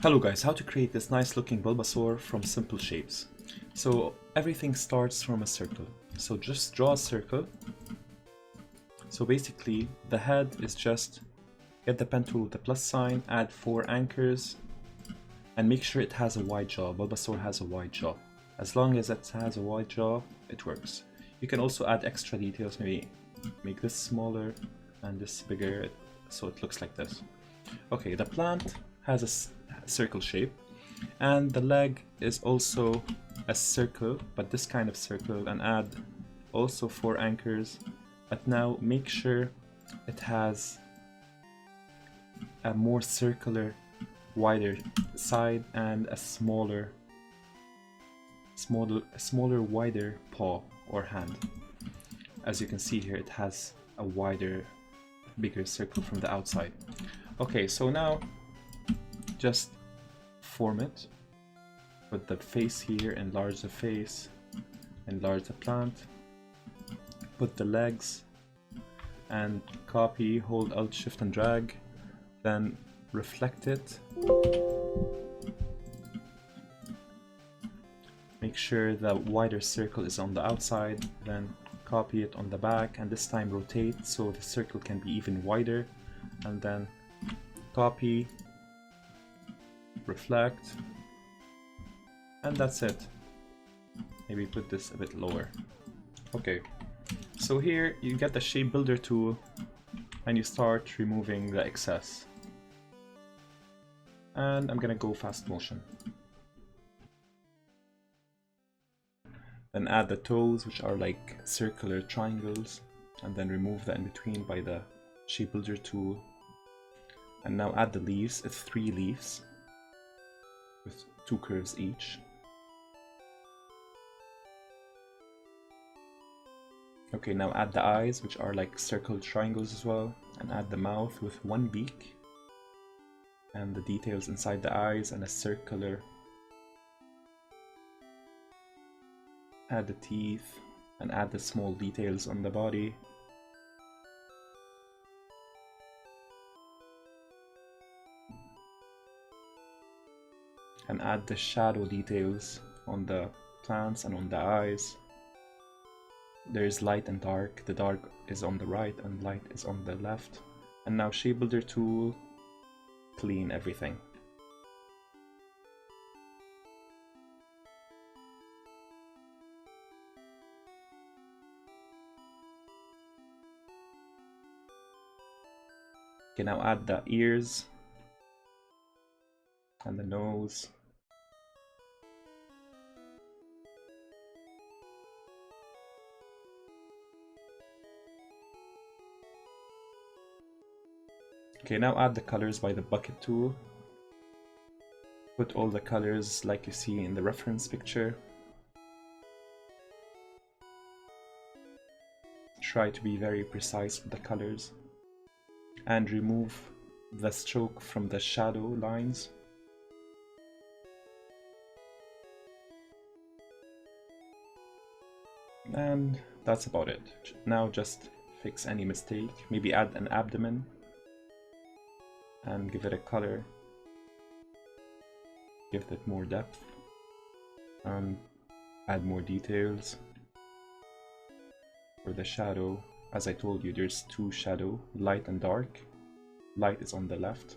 Hello guys, how to create this nice looking Bulbasaur from simple shapes. So everything starts from a circle. So just draw a circle. So basically the head is just get the pen tool with the plus sign, add 4 anchors, and make sure it has a wide jaw. Bulbasaur has a wide jaw. As long as it has a wide jaw, it works. You can also add extra details, maybe make this smaller and this bigger, so it looks like this. Okay, the plant has a circle shape, and the leg is also a circle, but this kind of circle, and add also 4 anchors, but now make sure it has a more circular, wider side and a smaller, wider paw or hand. As you can see here, it has a wider, bigger circle from the outside. Okay, so now just form it. Put the face here, enlarge the face, enlarge the plant, put the legs, and copy, hold Alt, Shift and drag, then reflect it. Make sure the wider circle is on the outside, then copy it on the back, and this time rotate so the circle can be even wider, and then copy, reflect, and that's it. Maybe put this a bit lower. Okay, so here you get the shape builder tool and you start removing the excess. And I'm gonna go fast motion. Then add the toes, which are like circular triangles, and then remove the in-between by the shape builder tool. And now add the leaves. It's 3 leaves with 2 curves each. Okay, now add the eyes, which are like circle triangles as well, and add the mouth with 1 beak, and the details inside the eyes, and a circular. Add the teeth, and add the small details on the body. And add the shadow details on the plants and on the eyes. There is light and dark. The dark is on the right and light is on the left. And now shape builder tool, clean everything. Okay, now add the ears and the nose. Okay, now add the colors by the bucket tool. Put all the colors like you see in the reference picture. Try to be very precise with the colors. And remove the stroke from the shadow lines. And that's about it. Now just fix any mistake. Maybe add an abdomen and give it a color. Give it more depth and add more details. For the shadow, as I told you, there's 2 shadow, light and dark. Light is on the left.